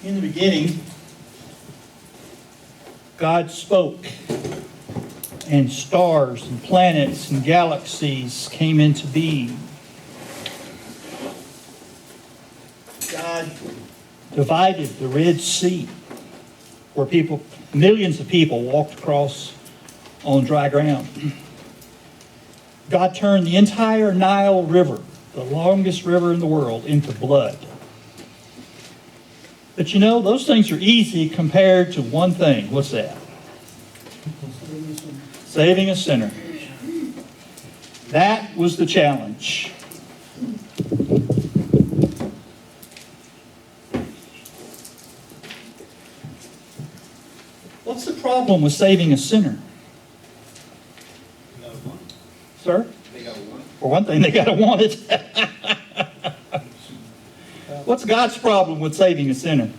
In the beginning, God spoke, and stars and planets and galaxies came into being. God divided the Red Sea, where millions of people walked across on dry ground. God turned the entire Nile River, the longest river in the world, into blood. But you know, those things are easy compared to one thing. What's that? Saving a sinner. That was the challenge. What's the problem with saving a sinner? They gotta want it. Sir? They gotta want it. For one thing, they got to want it. What's God's problem with saving a sinner?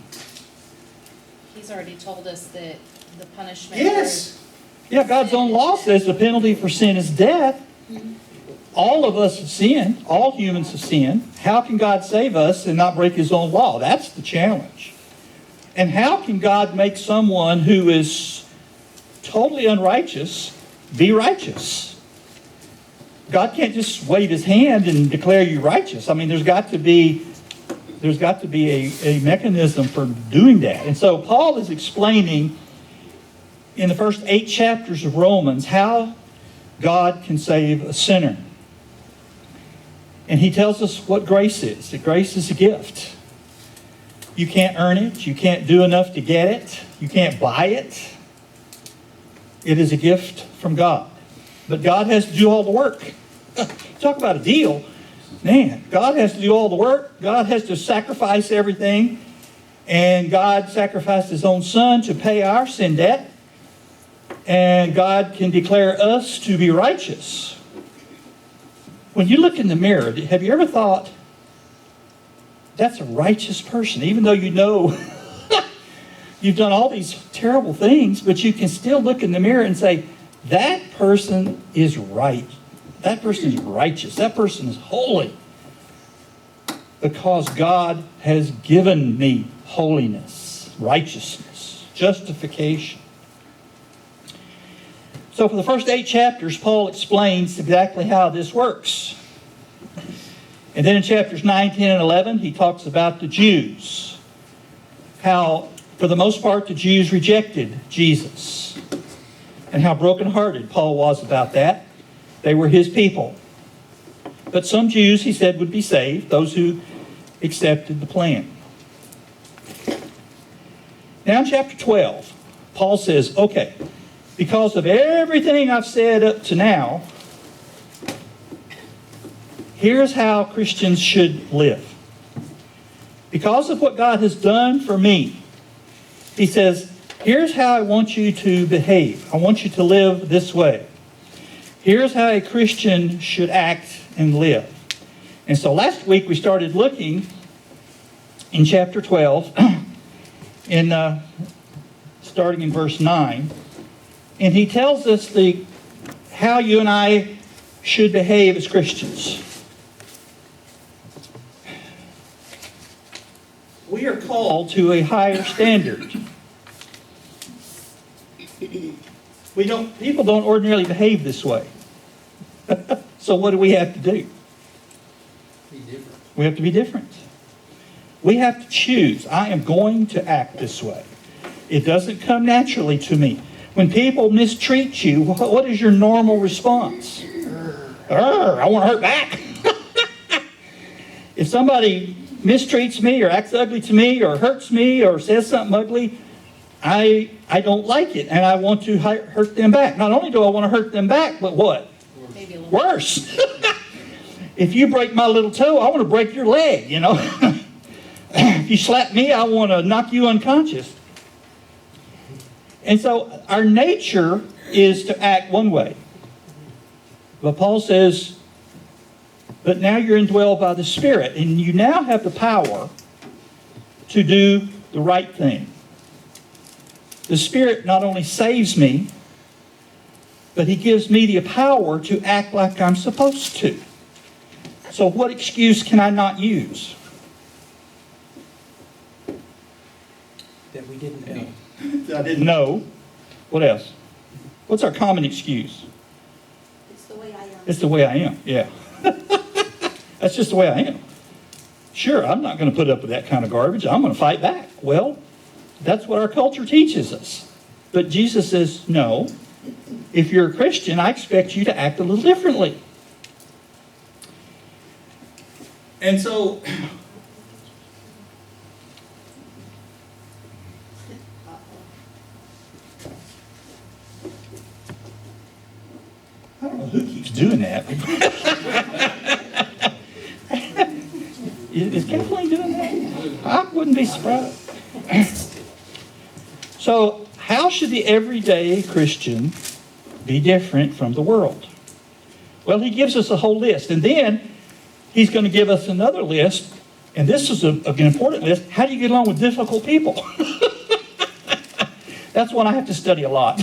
He's already told us that the punishment. Yes. Yeah, God's own law says the penalty for sin is death. All of us have sinned. All humans have sinned. How can God save us and not break His own law? That's the challenge. And how can God make someone who is totally unrighteous be righteous? God can't just wave His hand and declare you righteous. I mean, there's got to be a mechanism for doing that. And so Paul is explaining in the first 8 chapters of Romans how God can save a sinner. And he tells us what grace is. That grace is a gift. You can't earn it. You can't do enough to get it. You can't buy it. It is a gift from God. But God has to do all the work. Talk about a deal. Man, God has to do all the work. God has to sacrifice everything. And God sacrificed His own Son to pay our sin debt. And God can declare us to be righteous. When you look in the mirror, have you ever thought, that's a righteous person, even though you know you've done all these terrible things, but you can still look in the mirror and say, that person is right. That person is righteous. That person is holy. Because God has given me holiness, righteousness, justification. So for the first 8 chapters, Paul explains exactly how this works. And then in chapters 9, 10, and 11, he talks about the Jews. How, for the most part, the Jews rejected Jesus. And how brokenhearted Paul was about that. They were his people. But some Jews, he said, would be saved, those who accepted the plan. Now in chapter 12, Paul says, okay, because of everything I've said up to now, here's how Christians should live. Because of what God has done for me, he says, here's how I want you to behave. I want you to live this way. Here's how a Christian should act and live. And so last week we started looking in chapter 12, starting in verse 9. And he tells us how you and I should behave as Christians. We are called to a higher standard. People don't ordinarily behave this way. So what do we have to do? Be different. We have to be different. We have to choose. I am going to act this way. It doesn't come naturally to me. When people mistreat you, what is your normal response? I want to hurt back. If somebody mistreats me or acts ugly to me or hurts me or says something ugly, I don't like it and I want to hurt them back. Not only do I want to hurt them back, but what? Maybe a little Worse. If you break my little toe, I want to break your leg, you know. If you slap me, I want to knock you unconscious. And so our nature is to act one way. But Paul says, but now you're indwelled by the Spirit, and you now have the power to do the right thing. The Spirit not only saves me, but He gives me the power to act like I'm supposed to. So what excuse can I not use? didn't know. I didn't know. What else? What's our common excuse? It's the way I am. It's the way I am, yeah. That's just the way I am. Sure, I'm not going to put up with that kind of garbage. I'm going to fight back. Well, that's what our culture teaches us. But Jesus says, no. If you're a Christian, I expect you to act a little differently. And so, I don't know who keeps doing that. Is Kathleen doing that? I wouldn't be surprised. So, how should the everyday Christian be different from the world? Well, he gives us a whole list. And then he's going to give us another list. And this is an important list. How do you get along with difficult people? That's one I have to study a lot.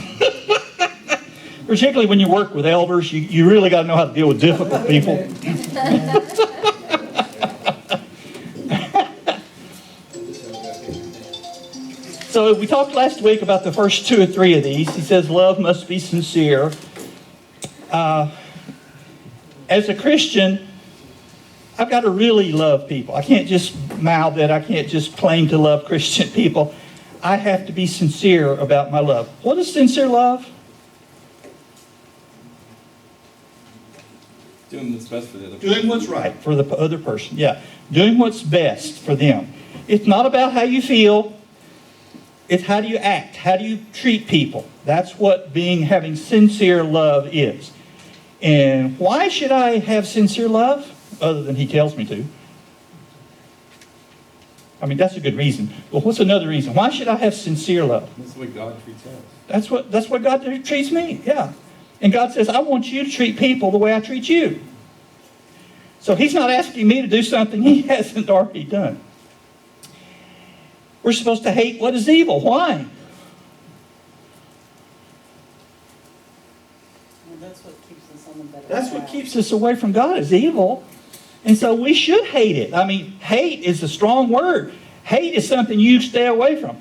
Particularly when you work with elders, you really got to know how to deal with difficult people. So we talked last week about the first 2 or 3 of these. He says love must be sincere. As a Christian, I've got to really love people. I can't just mouth it. I can't just claim to love Christian people. I have to be sincere about my love. What is sincere love? Doing what's best for the other person. Doing what's right for the other person. Yeah. Doing what's best for them. It's not about how you feel. It's how do you act? How do you treat people? That's what having sincere love is. And why should I have sincere love? Other than he tells me to. I mean, that's a good reason. But what's another reason? Why should I have sincere love? That's the way God treats us. That's what God treats me, yeah. And God says, I want you to treat people the way I treat you. So he's not asking me to do something he hasn't already done. We're supposed to hate what is evil. Why? Well, that's what keeps us on the better That's what path. keeps us away from God is evil. And so we should hate it. I mean, hate is a strong word. Hate is something you stay away from.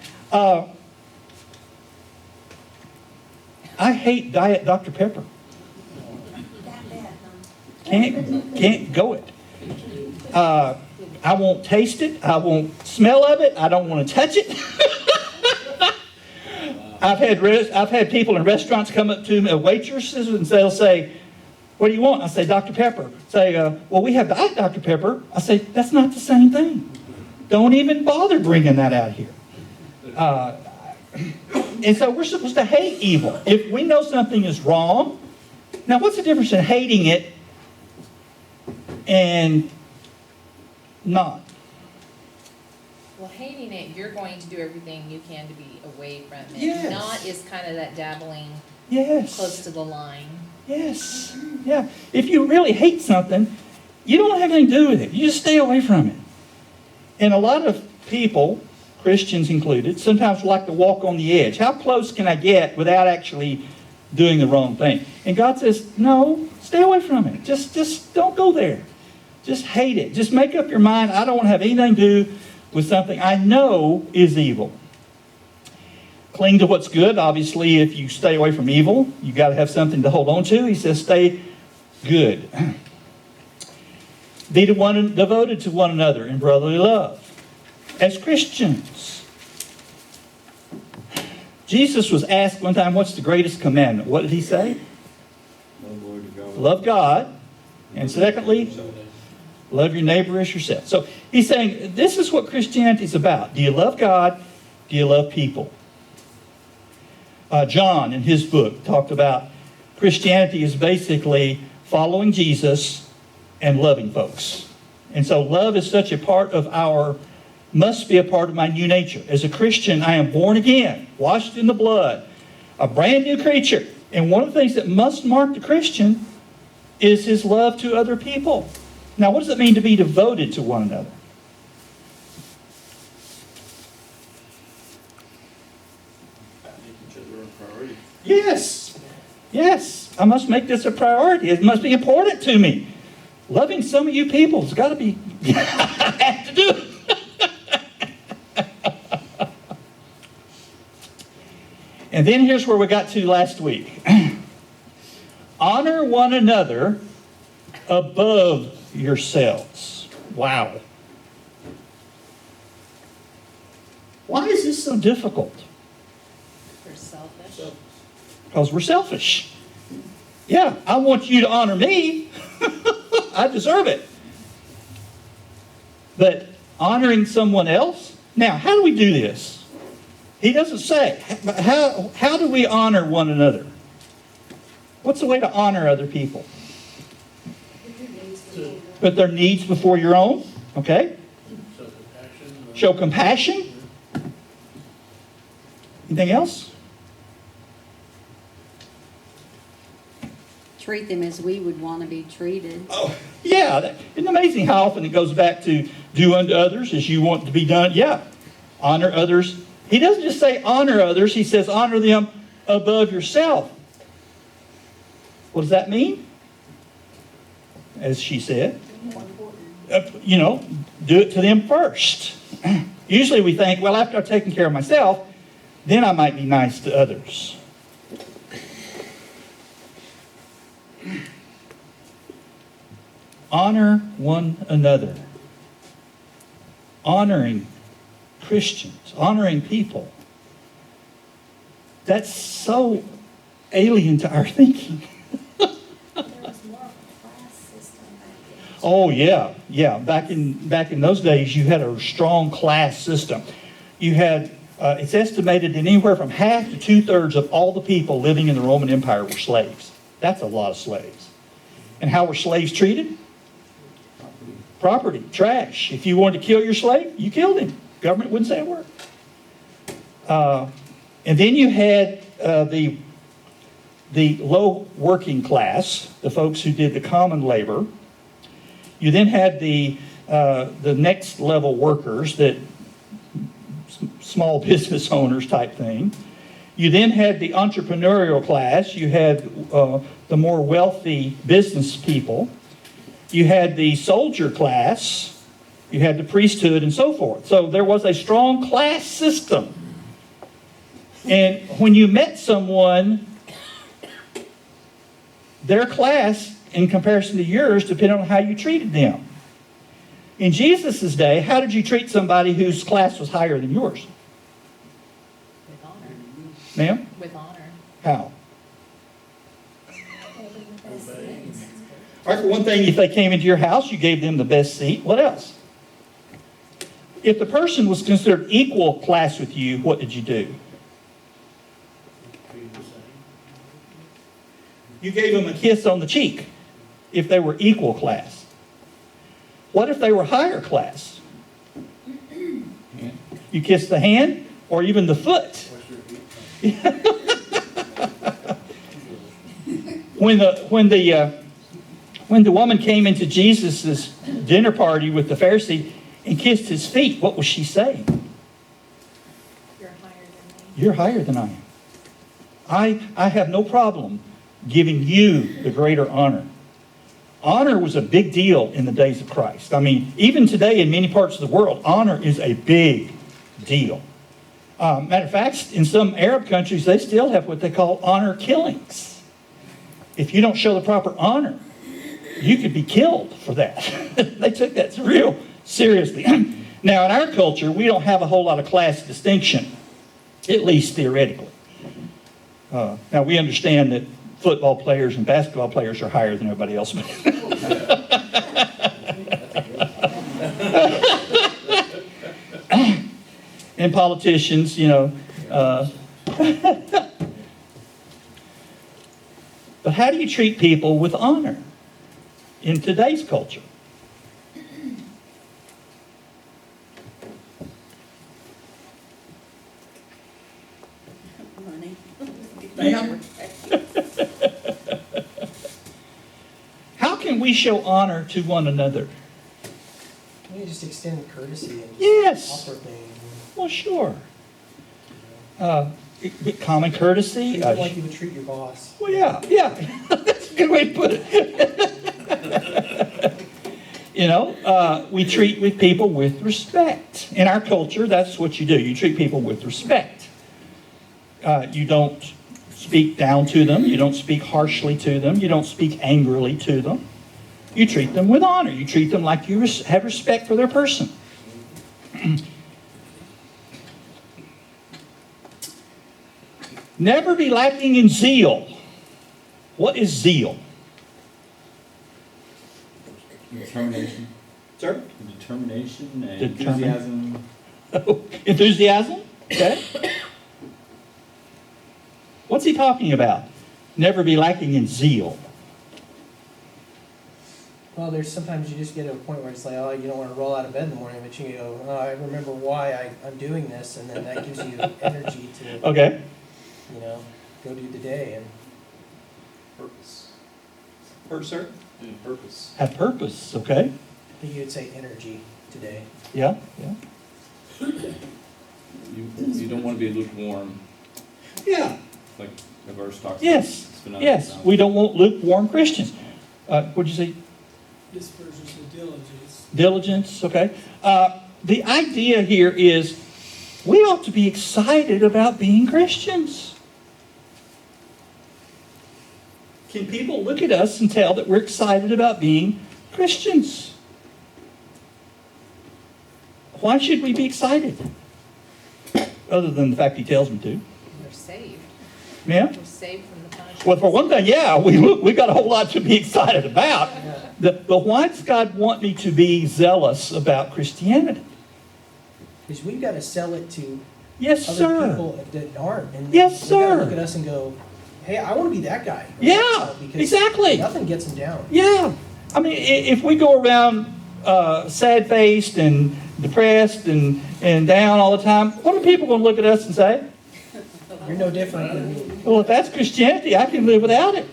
I hate Diet Dr. Pepper. That bad, huh? Can't go it. I won't taste it. I won't smell of it. I don't want to touch it. I've had people in restaurants come up to me, waitresses, and they'll say, "What do you want?" I say, "Dr. Pepper." Say, "Well, we have Diet Dr. Pepper." I say, "That's not the same thing. Don't even bother bringing that out here." And so we're supposed to hate evil. If we know something is wrong, now what's the difference in hating it and not? Well, hating it, you're going to do everything you can to be away from it. Yes. Not is kind of that dabbling Yes. close to the line. Yes. Yeah. If you really hate something, you don't have anything to do with it. You just stay away from it. And a lot of people, Christians included, sometimes like to walk on the edge. How close can I get without actually doing the wrong thing? And God says, no, stay away from it. Just don't go there. Just hate it. Just make up your mind, I don't want to have anything to do with something I know is evil. Cling to what's good. Obviously, if you stay away from evil, you got to have something to hold on to. He says, stay good. Be devoted to one another in brotherly love. As Christians, Jesus was asked one time, what's the greatest commandment? What did he say? Love the Lord your God. Love God. And secondly, love your neighbor as yourself. So he's saying, this is what Christianity is about. Do you love God? Do you love people? John, in his book, talked about Christianity is basically following Jesus and loving folks. And so love is such a part of must be a part of my new nature. As a Christian, I am born again, washed in the blood, a brand new creature. And one of the things that must mark the Christian is his love to other people. Now, what does it mean to be devoted to one another? Make each other a priority. Yes. Yes. I must make this a priority. It must be important to me. Loving some of you people has got to be, I have to do it. And then here's where we got to last week. Honor one another above yourselves. Wow. Why is this so difficult? We're selfish. Because we're selfish. Yeah, I want you to honor me. I deserve it. But honoring someone else? Now, how do we do this? He doesn't say. How do we honor one another? What's the way to honor other people? Put their needs before your own. Okay? Show compassion. Anything else? Treat them as we would want to be treated. Oh, yeah. Isn't it amazing how often it goes back to do unto others as you want to be done? Yeah. Honor others. He doesn't just say honor others. He says honor them above yourself. What does that mean? As she said, do it to them first. Usually we think, well, after I've taken care of myself, then I might be nice to others. Honor one another. Honoring Christians, honoring people. That's so alien to our thinking. There was more of a class system back then. Oh yeah. Back in those days, you had a strong class system. You had, it's estimated that anywhere from half to 2/3 of all the people living in the Roman Empire were slaves. That's a lot of slaves. And how were slaves treated? Property, trash. If you wanted to kill your slave, you killed him. Government wouldn't say a word. And then you had the low working class, the folks who did the common labor. You then had the next level workers, that small business owners type thing. You then had the entrepreneurial class. You had the more wealthy business people. You had the soldier class. You had the priesthood and so forth. So there was a strong class system. And when you met someone, their class in comparison to yours depended on how you treated them. In Jesus' day, how did you treat somebody whose class was higher than yours? With honor. Ma'am? With honor. How? Holding the best things. All right, for one thing, if they came into your house, you gave them the best seat. What else? If the person was considered equal class with you, what did you do? You gave them a kiss on the cheek if they were equal class. What if they were higher class? You kissed the hand or even the foot. When the woman came into Jesus' dinner party with the Pharisee and kissed his feet, what was she saying? You're higher than me. You're higher than I am. I have no problem giving you the greater honor. Honor was a big deal in the days of Christ. I mean, even today in many parts of the world, honor is a big deal. Matter of fact, in some Arab countries, they still have what they call honor killings. If you don't show the proper honor, you could be killed for that. They took that real seriously. Now, in our culture, we don't have a whole lot of class distinction, at least theoretically. Now, we understand that football players and basketball players are higher than everybody else. And politicians, But how do you treat people with honor in today's culture? Money. Ma'am? How can we show honor to one another? You just extend courtesy and Yes. offer things. Well, sure. Common courtesy. Treat them like you would treat your boss. Well, yeah. That's a good way to put it. We treat with people with respect. In our culture, that's what you do. You treat people with respect. You don't speak down to them. You don't speak harshly to them. You don't speak angrily to them. You treat them with honor. You treat them like you have respect for their person. Never be lacking in zeal. What is zeal? Determination. Sir? Determination and Determined. enthusiasm. Enthusiasm? Okay. What's he talking about? Never be lacking in zeal. Well, there's sometimes you just get to a point where it's like, oh, you don't want to roll out of bed in the morning, but you go, oh, I remember why I'm doing this, and then that gives you energy to, Okay. Go do the day. And Purpose. Sir? And purpose. Have purpose, okay? I think you would say energy today. Yeah, yeah. You don't want to be lukewarm, Yeah. like the verse talks about. Yes, It's been yes. out. We don't want lukewarm Christians. What'd you say? This version says diligence. Diligence, okay. The idea here is we ought to be excited about being Christians. Can people look at us and tell that we're excited about being Christians? Why should we be excited? Other than the fact he tells me to. We're saved. Yeah? We're saved from the punishment. Well, for one thing, yeah, we got a whole lot to be excited about. But why does God want me to be zealous about Christianity? Because we've got to sell it to Yes, other sir. people that aren't. And Yes, they've got to sir. look at us and go, hey, I want to be that guy. Yeah, Because exactly. Nothing gets them down. Yeah. I mean, if we go around sad-faced and depressed and down all the time, what are people going to look at us and say? You're no different than me. Well, if that's Christianity, I can live without it.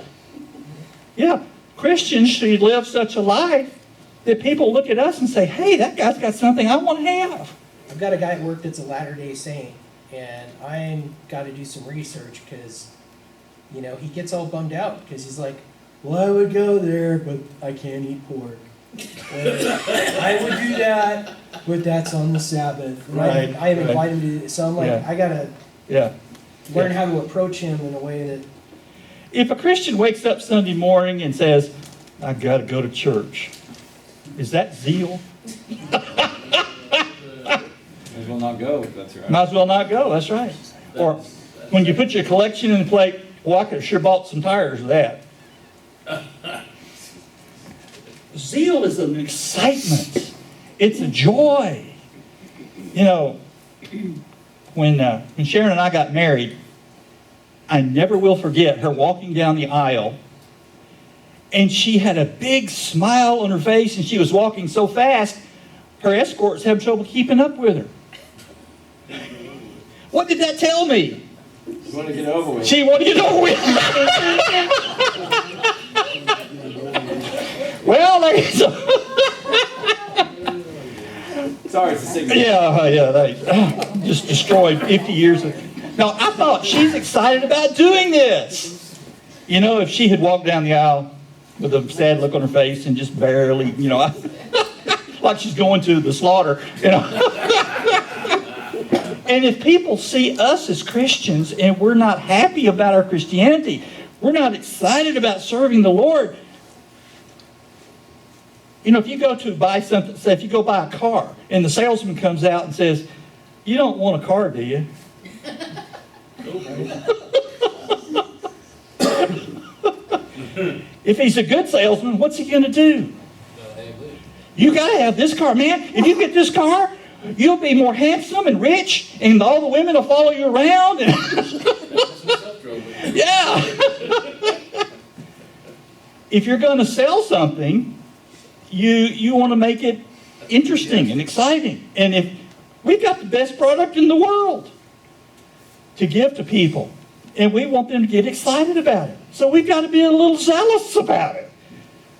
Yeah. Christians should live such a life that people look at us and say, hey, that guy's got something I want to have. I've got a guy at work that's a Latter-day Saint, and I'm got to do some research because, he gets all bummed out because he's like, well, I would go there, but I can't eat pork. Or, I would do that, but that's on the Sabbath. And Right, I invite right. him to, so I'm like, Yeah. I got to Yeah. learn how to approach him in a way that, If a Christian wakes up Sunday morning and says, I got to go to church, is that zeal? Might as well not go, if that's right. Might as well not go, that's right. Or when you put your collection in the plate, well, I could have sure bought some tires of that. Zeal is an excitement. It's a joy. When Sharon and I got married, I never will forget her walking down the aisle, and she had a big smile on her face, and she was walking so fast, her escorts had trouble keeping up with her. What did that tell me? You want to get over with. She wanted to get over with. Well, ladies, Sorry, it's a signal. they just destroyed 50 years of... No, I thought she's excited about doing this. If she had walked down the aisle with a sad look on her face and just barely, like she's going to the slaughter, And if people see us as Christians and we're not happy about our Christianity, we're not excited about serving the Lord. If you go to buy something, say if you go buy a car and the salesman comes out and says, you don't want a car, do you? If he's a good salesman, what's he going to do? You got to have this car, man. If you get this car, you'll be more handsome and rich, and all the women will follow you around. Yeah. If you're going to sell something, you want to make it interesting and exciting. And if we've got the best product in the world to give to people, and we want them to get excited about it. So we've got to be a little zealous about it.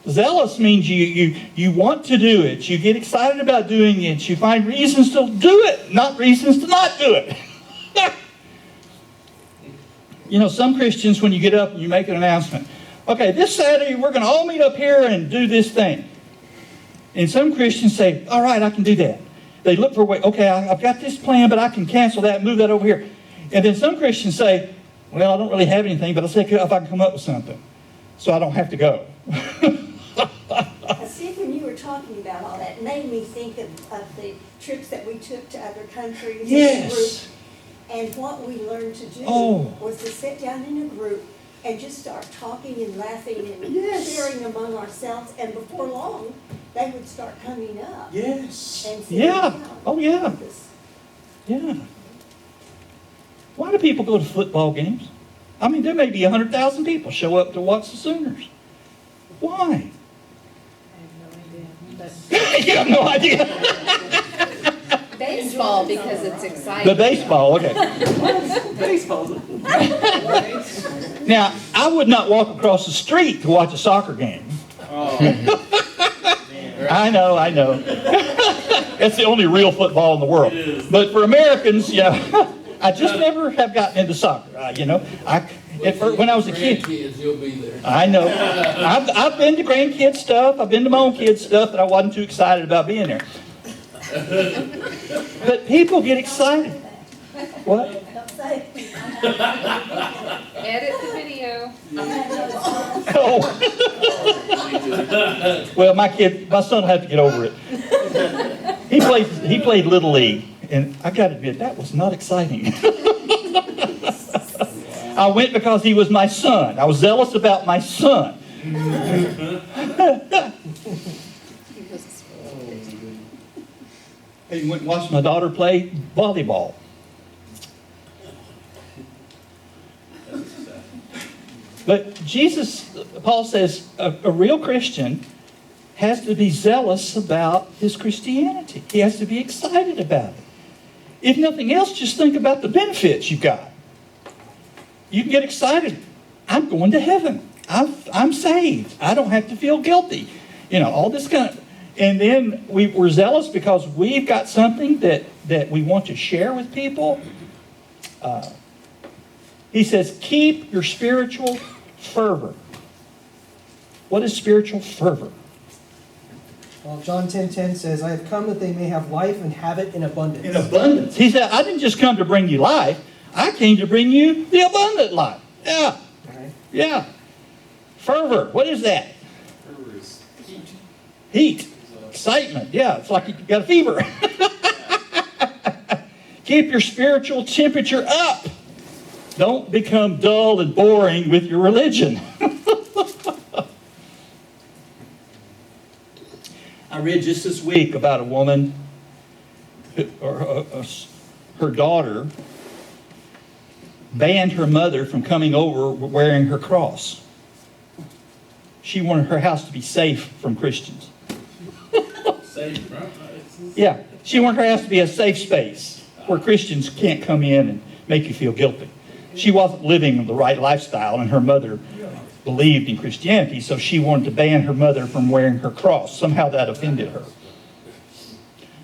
Zealous means you want to do it. You get excited about doing it. You find reasons to do it, not reasons to not do it. Some Christians, when you get up and you make an announcement, okay, this Saturday we're going to all meet up here and do this thing. And some Christians say, all right, I can do that. They look for a way, okay, I've got this plan, but I can cancel that and move that over here. And then some Christians say, well, I don't really have anything, but I'll see if I can come up with something so I don't have to go. See, when you were talking about all that, it made me think of the trips that we took to other countries. as a group. Yes. And what we learned to do Oh. was to sit down in a group and just start talking and laughing and Yes. sharing among ourselves. And before long, they would start coming up. Yes. And sitting Yeah. down Oh, yeah. with us. Yeah. Why do people go to football games? I mean, there may be 100,000 people show up to watch the Sooners. Why? I have You have no idea. no idea. Baseball, because it's The exciting. baseball, okay. Baseball's. Now, I would not walk across the street to watch a soccer game. Oh. I know. It's the only real football in the world. But for Americans, I just never have gotten into soccer. When I was a kid, Grandkids, you'll be there. I know. I've been to grandkids stuff. I've been to my own kids stuff, but I wasn't too excited about being there. But people get excited. What? Don't say. Edit the video. Oh. Well, my son had to get over it. He played Little League, and I got to admit, that was not exciting. I went because he was my son. I was zealous about my son. I went and watched my daughter play volleyball. But Paul says, a real Christian has to be zealous about his Christianity. He has to be excited about it. If nothing else, just think about the benefits you've got. You can get excited. I'm going to heaven. I'm saved. I don't have to feel guilty. All this kind of... And then we're zealous because we've got something that we want to share with people. He says, keep your spiritual fervor. What is spiritual fervor? Well, John 10:10 says, I have come that they may have life and have it in abundance. In abundance. He said, I didn't just come to bring you life. I came to bring you the abundant life. Yeah. Right? Yeah. Fervor. What is that? Heat. Excitement. Yeah, it's like you got a fever. Keep your spiritual temperature up. Don't become dull and boring with your religion. I read just this week about a woman, her daughter banned her mother from coming over wearing her cross. She wanted her house to be safe from Christians. Safe, right? Yeah, she wanted her house to be a safe space where Christians can't come in and make you feel guilty. She wasn't living the right lifestyle, and her mother believed in Christianity, so she wanted to ban her mother from wearing her cross. Somehow that offended her.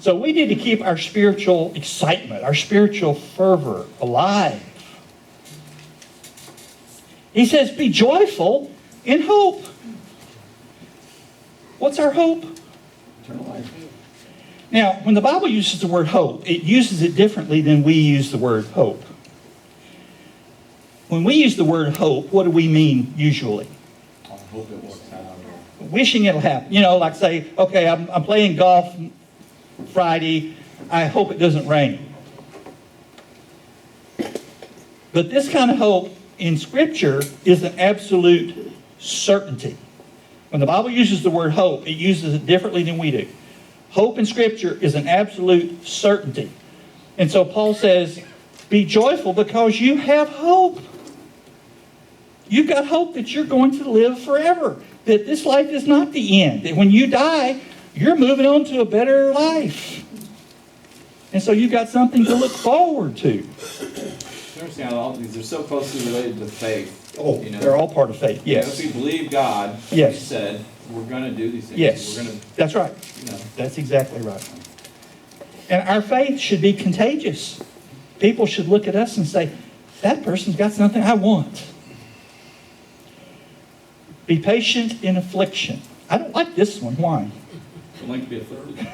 So we need to keep our spiritual excitement, our spiritual fervor alive. He says, be joyful in hope. What's our hope? Eternal life. Now, when the Bible uses the word hope, it uses it differently than we use the word hope. When we use the word hope, what do we mean usually? I hope it works out. Wishing it'll happen. Like say, okay, I'm playing golf Friday. I hope it doesn't rain. But this kind of hope in Scripture is an absolute certainty. When the Bible uses the word hope, it uses it differently than we do. Hope in Scripture is an absolute certainty. And so Paul says, be joyful because you have hope. You've got hope that you're going to live forever. That this life is not the end. That when you die, you're moving on to a better life. And so you've got something to look forward to. You understand, all these are so closely related to faith. Oh, they're all part of faith, yes. If we believe God, Yes. He said, we're going to do these things. Yes, We're going that's right. to, That's exactly right. And our faith should be contagious. People should look at us and say, that person's got something I want. Be patient in affliction. I don't like this one. Why? don't like to be afflicted.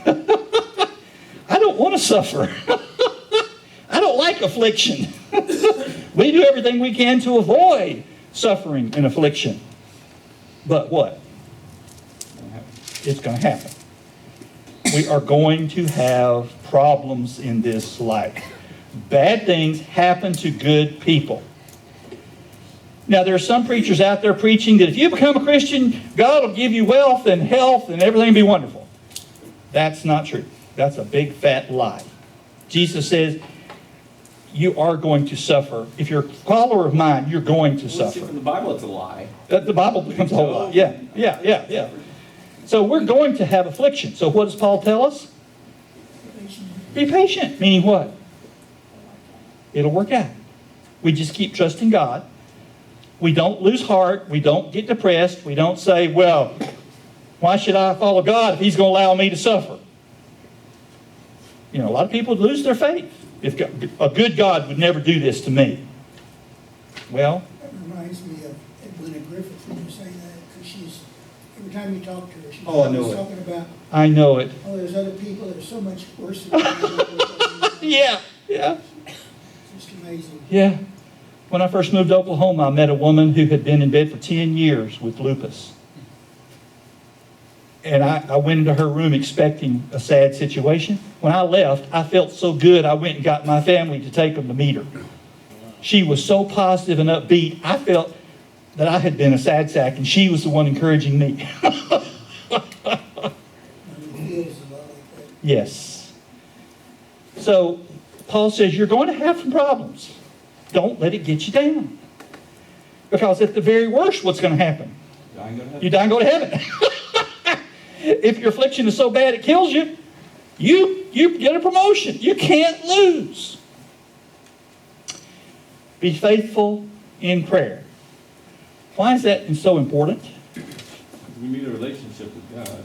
I don't want to suffer. I don't like affliction. We do everything we can to avoid suffering and affliction. But what? It's going to happen. We are going to have problems in this life. Bad things happen to good people. Now, there are some preachers out there preaching that if you become a Christian, God will give you wealth and health and everything will be wonderful. That's not true. That's a big fat lie. Jesus says, you are going to suffer. If you're a follower of mine, you're going to Well, see, suffer. from the Bible, it's a lie. The Bible becomes a whole lie. Yeah. So we're going to have affliction. So what does Paul tell us? Be patient. Meaning what? It'll work out. We just keep trusting God. We don't lose heart. We don't get depressed. We don't say, well, why should I follow God if He's going to allow me to suffer? You know, a lot of people lose their faith. If a good God would never do this to me. Well, That reminds me of Edwina Griffith when you say that, because every time you talk to her, she's Oh, I know always it. talking about, I know it. oh, there's other people that are so much worse than me. Yeah. Just amazing. Yeah. When I first moved to Oklahoma, I met a woman who had been in bed for 10 years with lupus. And I went into her room expecting a sad situation. When I left, I felt so good, I went and got my family to take them to meet her. She was so positive and upbeat, I felt that I had been a sad sack, and she was the one encouraging me. Yes. So, Paul says, you're going to have some problems. Don't let it get you down. Because at the very worst, what's going to happen? You die and go to heaven. If your affliction is so bad it kills you, you get a promotion. You can't lose. Be faithful in prayer. Why is that so important? We need a relationship with God.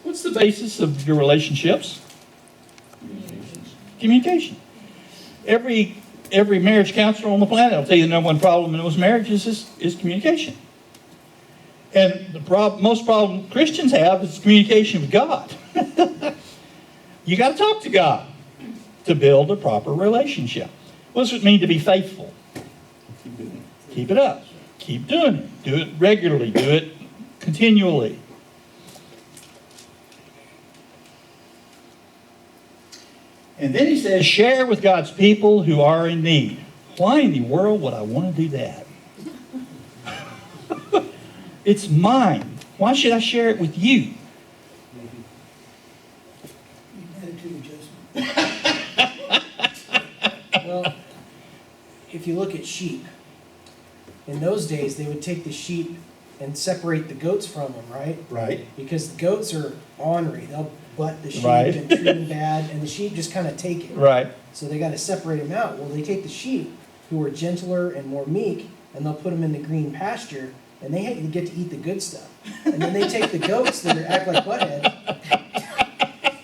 What's the basis of your relationships? Communication. Every marriage counselor on the planet will tell you the number one problem in those marriages is communication. And the most problem Christians have is communication with God. You got to talk to God to build a proper relationship. What does it mean to be faithful? Keep it up. Keep doing it. Do it regularly. Do it continually. And then he says, share with God's people who are in need. Why in the world would I want to do that? It's mine. Why should I share it with you? Attitude adjustment. Well, if you look at sheep, in those days they would take the sheep and separate the goats from them, right? Right. Because the goats are ornery. They'll butt the sheep Right. and treat them bad, and the sheep just kind of take it. Right. So they got to separate them out. Well, they take the sheep who are gentler and more meek, and they'll put them in the green pasture, and they get to eat the good stuff. And then they take the goats that act like buttheads,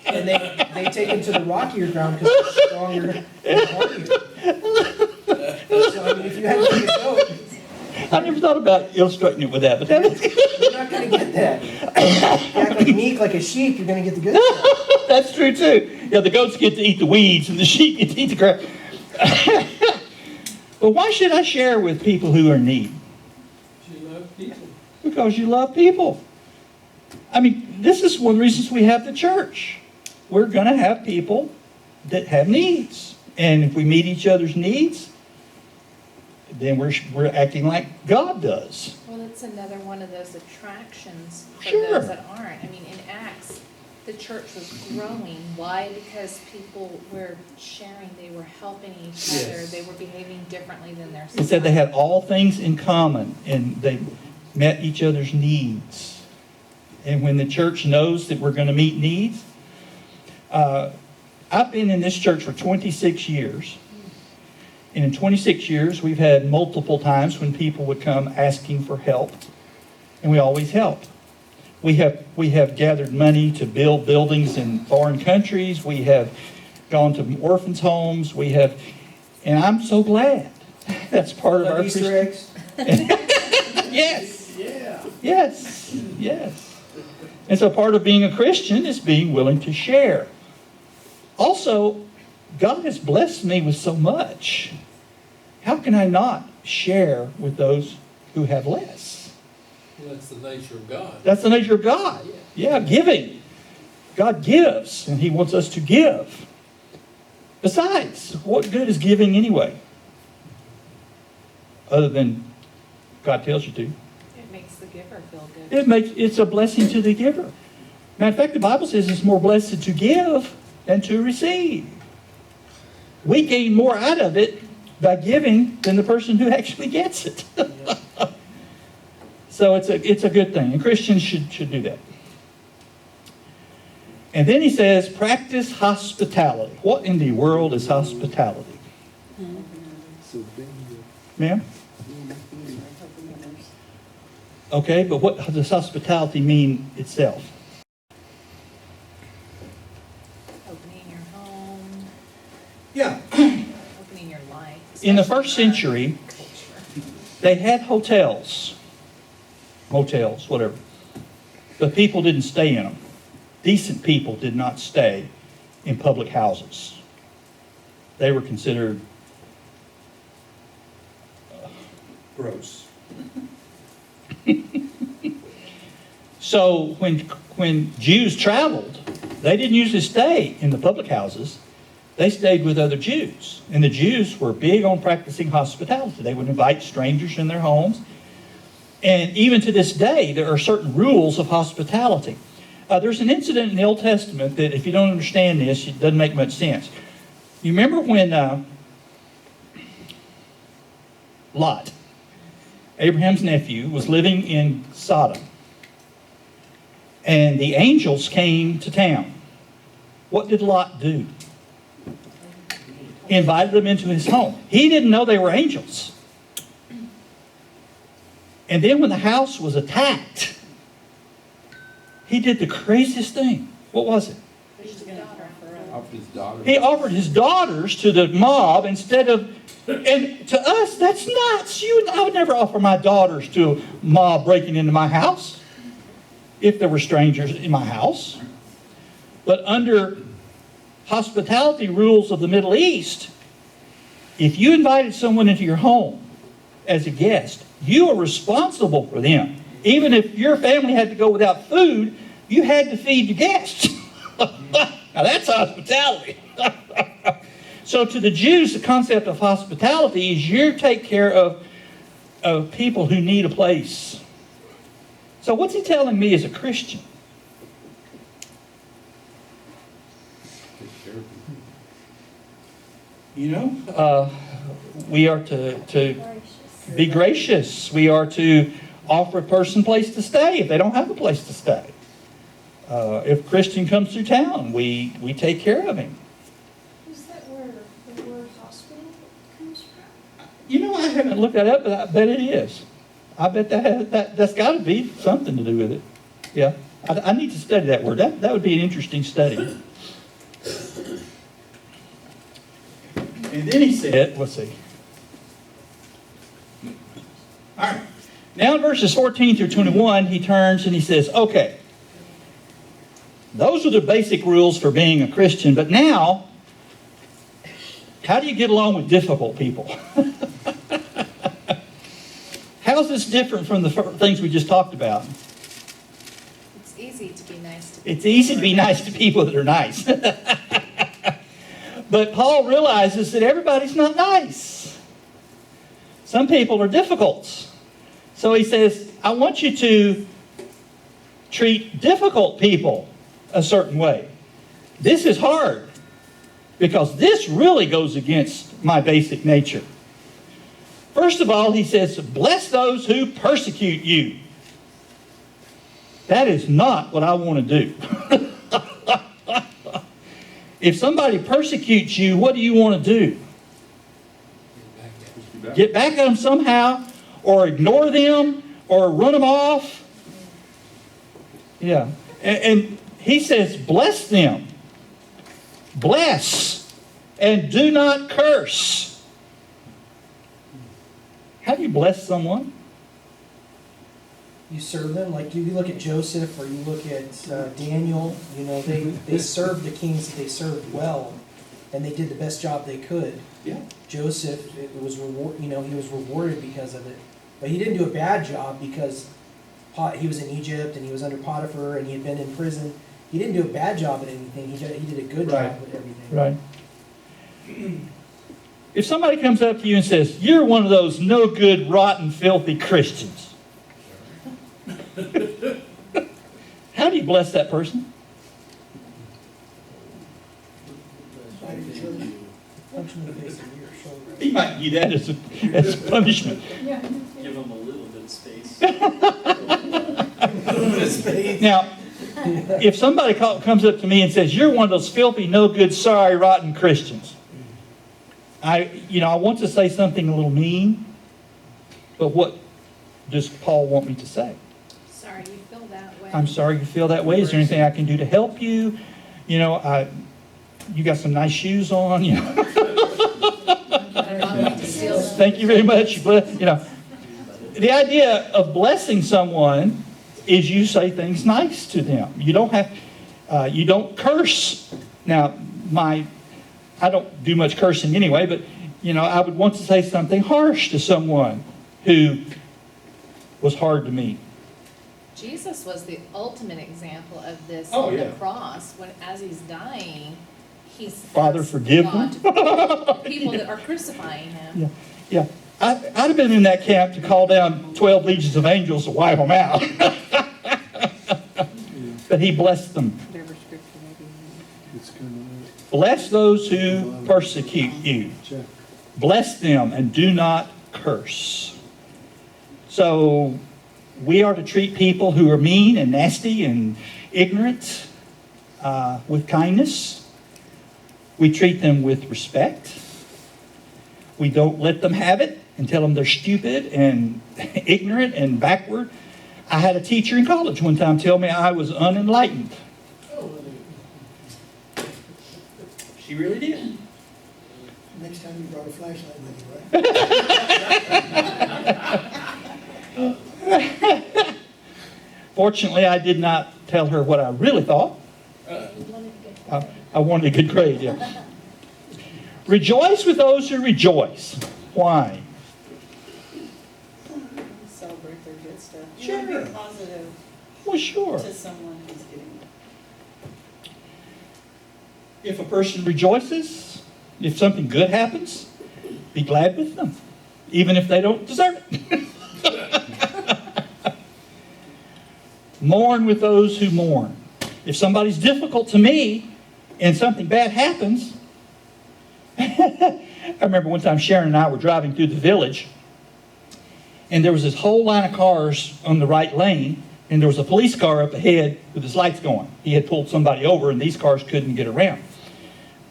and they take them to the rockier ground because they're stronger and hardier. So, I mean, if you have to eat a goat, I never thought about illustrating it with that, but that is good. you're not going to get that. If you act like meek like a sheep, you're going to get the good stuff. That's true too. Yeah, the goats get to eat the weeds and the sheep get to eat the grass. But why should I share with people who are in need? She loved people. Because you love people. I mean, this is one of the reasons we have the church. We're going to have people that have needs. And if we meet each other's needs, then we're acting like God does. Well, it's another one of those attractions for Sure. those that aren't. I mean, in Acts, the church was growing. Why? Because people were sharing, they were helping each other, Yes. they were behaving differently than their It said they had all things in common and they met each other's needs. And when the church knows that we're going to meet needs, I've been in this church for 26 years. And in 26 years, we've had multiple times when people would come asking for help. And we always help. We have gathered money to build buildings in foreign countries. We have gone to orphans' homes. And I'm so glad. That's part of our Easter eggs. Yes. Yes. And so part of being a Christian is being willing to share. Also, God has blessed me with so much. How can I not share with those who have less? Well, that's the nature of God. That's the nature of God. Yeah, giving. God gives, and He wants us to give. Besides, what good is giving anyway? Other than God tells you to. It makes the giver feel good. It's a blessing to the giver. Matter of fact, the Bible says it's more blessed to give than to receive. We gain more out of it by giving than the person who actually gets it. So it's a good thing, and Christians should do that. And then he says, practice hospitality. What in the world is hospitality? Ma'am? Okay, but what does hospitality mean itself? Opening your home, Yeah. opening your life. In the especially first in our century, culture. they had hotels, motels, whatever. But people didn't stay in them. Decent people did not stay in public houses. They were considered gross. So when Jews traveled, they didn't usually stay in the public houses. They stayed with other Jews. And the Jews were big on practicing hospitality. They would invite strangers in their homes. And even to this day, there are certain rules of hospitality. There's an incident in the Old Testament that if you don't understand this, it doesn't make much sense. You remember when Lot, Abraham's nephew, was living in Sodom. And the angels came to town. What did Lot do? He invited them into his home. He didn't know they were angels. And then when the house was attacked, he did the craziest thing. What was it? Offered his daughter. He offered his daughters to the mob instead of, and to us, that's nuts. I would never offer my daughters to a mob breaking into my house if there were strangers in my house. But under hospitality rules of the Middle East, if you invited someone into your home as a guest, you are responsible for them. Even if your family had to go without food, you had to feed the guests. Now that's hospitality. So to the Jews, the concept of hospitality is you take care of people who need a place. So what's he telling me as a Christian? Take care of him. You know, we are to Gracious. be gracious. We are to offer a person a place to stay if they don't have a place to stay. If a Christian comes through town, we take care of him. Is that where the word hospital comes from? You know, I haven't looked that up, but I bet it is. I bet that's got to be something to do with it. Yeah, I need to study that word. That would be an interesting study. And then he said, let's see. All right. Now in verses 14 through 21, he turns and he says, okay, those are the basic rules for being a Christian, but now, how do you get along with difficult people? How's this different from the things we just talked about? It's easy to be nice to people. It's easy to be nice to people that are nice. But Paul realizes that everybody's not nice. Some people are difficult. So he says, I want you to treat difficult people a certain way. This is hard because this really goes against my basic nature. First of all, he says, bless those who persecute you. That is not what I want to do. If somebody persecutes you, what do you want to do? Get back at them somehow, or ignore them, or run them off. Yeah. And he says, bless them. Bless. And do not curse. How do you bless someone? You serve them, like you look at Joseph or you look at Daniel, you know, they served the kings that they served well. and they did the best job they could. Yeah. Joseph, it was he was rewarded because of it, but he didn't do a bad job because he was in Egypt and he was under Potiphar and he had been in prison. He didn't do a bad job at anything. He did a good Right. job with everything. Right. If somebody comes up to you and says, "You're one of those no good, rotten, filthy Christians," how do you bless that person? Side of the church. Punch him in the face and your shoulder. He might do that as punishment. Give them a little bit of space. Now, if somebody comes up to me and says, "You're one of those filthy, no good, sorry, rotten Christians," I want to say something a little mean, but what does Paul want me to say? Sorry you feel that way. I'm sorry you feel that way. Is there anything I can do to help you? You got some nice shoes on. I don't want to steal them. Thank you very much. The idea of blessing someone is you say things nice to them. You don't curse. Now, I don't do much cursing anyway, but I would want to say something harsh to someone who was hard to me. Jesus was the ultimate example of this Oh, on yeah. the cross. When, as he's dying, he's Father, asks forgive God them. to forgive people that are crucifying him. Yeah. I'd have been in that camp to call down 12 legions of angels to wipe them out. But he blessed them. Whatever scripture maybe. Bless those who persecute you. Bless them and do not curse. So we are to treat people who are mean and nasty and ignorant with kindness. We treat them with respect. We don't let them have it and tell them they're stupid and ignorant and backward. I had a teacher in college one time tell me I was unenlightened. She really did. Next time you brought a flashlight with you, right? Fortunately, I did not tell her what I really thought. I wanted a good grade, yeah. Rejoice with those who rejoice. Why? Celebrate their good stuff. You Sure. want to be positive Well, sure. to someone who's getting it. If a person rejoices, if something good happens, be glad with them, even if they don't deserve it. Mourn with those who mourn. If somebody's difficult to me and something bad happens, I remember one time Sharon and I were driving through the village, and there was this whole line of cars on the right lane, and there was a police car up ahead with his lights going. He had pulled somebody over, and these cars couldn't get around.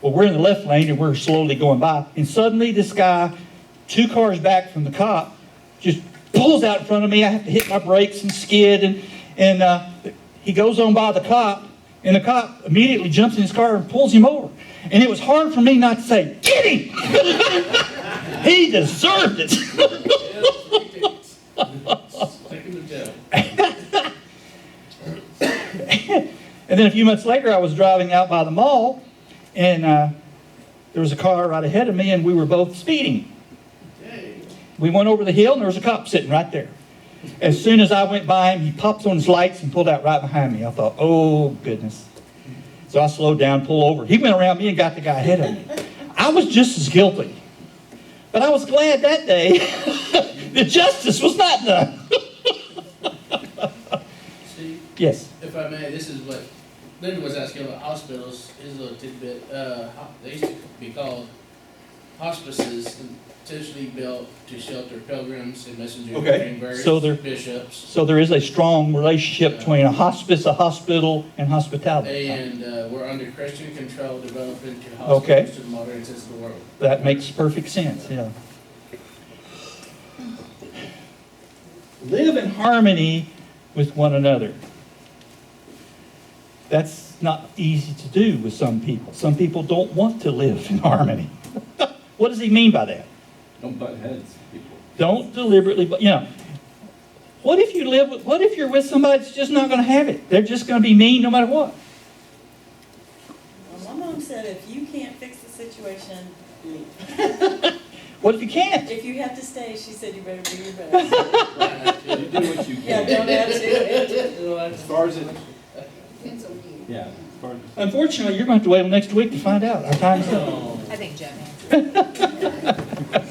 Well, we're in the left lane, and we're slowly going by, and suddenly this guy, 2 cars back from the cop, just pulls out in front of me. I have to hit my brakes and skid, and he goes on by the cop, and the cop immediately jumps in his car and pulls him over. And it was hard for me not to say, "Get him!" He deserved it. Take him to jail. And then a few months later, I was driving out by the mall, and there was a car right ahead of me, and we were both speeding. We went over the hill, and there was a cop sitting right there. As soon as I went by him, he popped on his lights and pulled out right behind me. I thought, oh, goodness. So I slowed down, pulled over. He went around me and got the guy ahead of me. I was just as guilty. But I was glad that day that justice was not done. Steve, Yes. if I may, this is what Linda was asking about hospitals. Here's a little tidbit. They used to be called hospices, intentionally built to shelter pilgrims and messengers Okay. between various So they're- bishops. So there is a strong relationship between a hospice, a hospital, and hospitality. And we're under Christian control, developed into Okay. hospitals to the modern sense of the world. That makes perfect sense, yeah. Live in harmony with one another. That's not easy to do with some people. Some people don't want to live in harmony. What does he mean by that? Don't butt heads, people. Don't deliberately, what if you're with somebody that's just not going to have it? They're just going to be mean no matter what. Well, my mom said, if you can't fix the situation, leave. What if you can't? If you have to stay, she said, you better do your best. You do what you Yeah, can. don't add to it. As far as it, Depends on you. yeah, as far as. Unfortunately, you're going to have to wait till next week to find out. Our time's up. I think Jeff answered.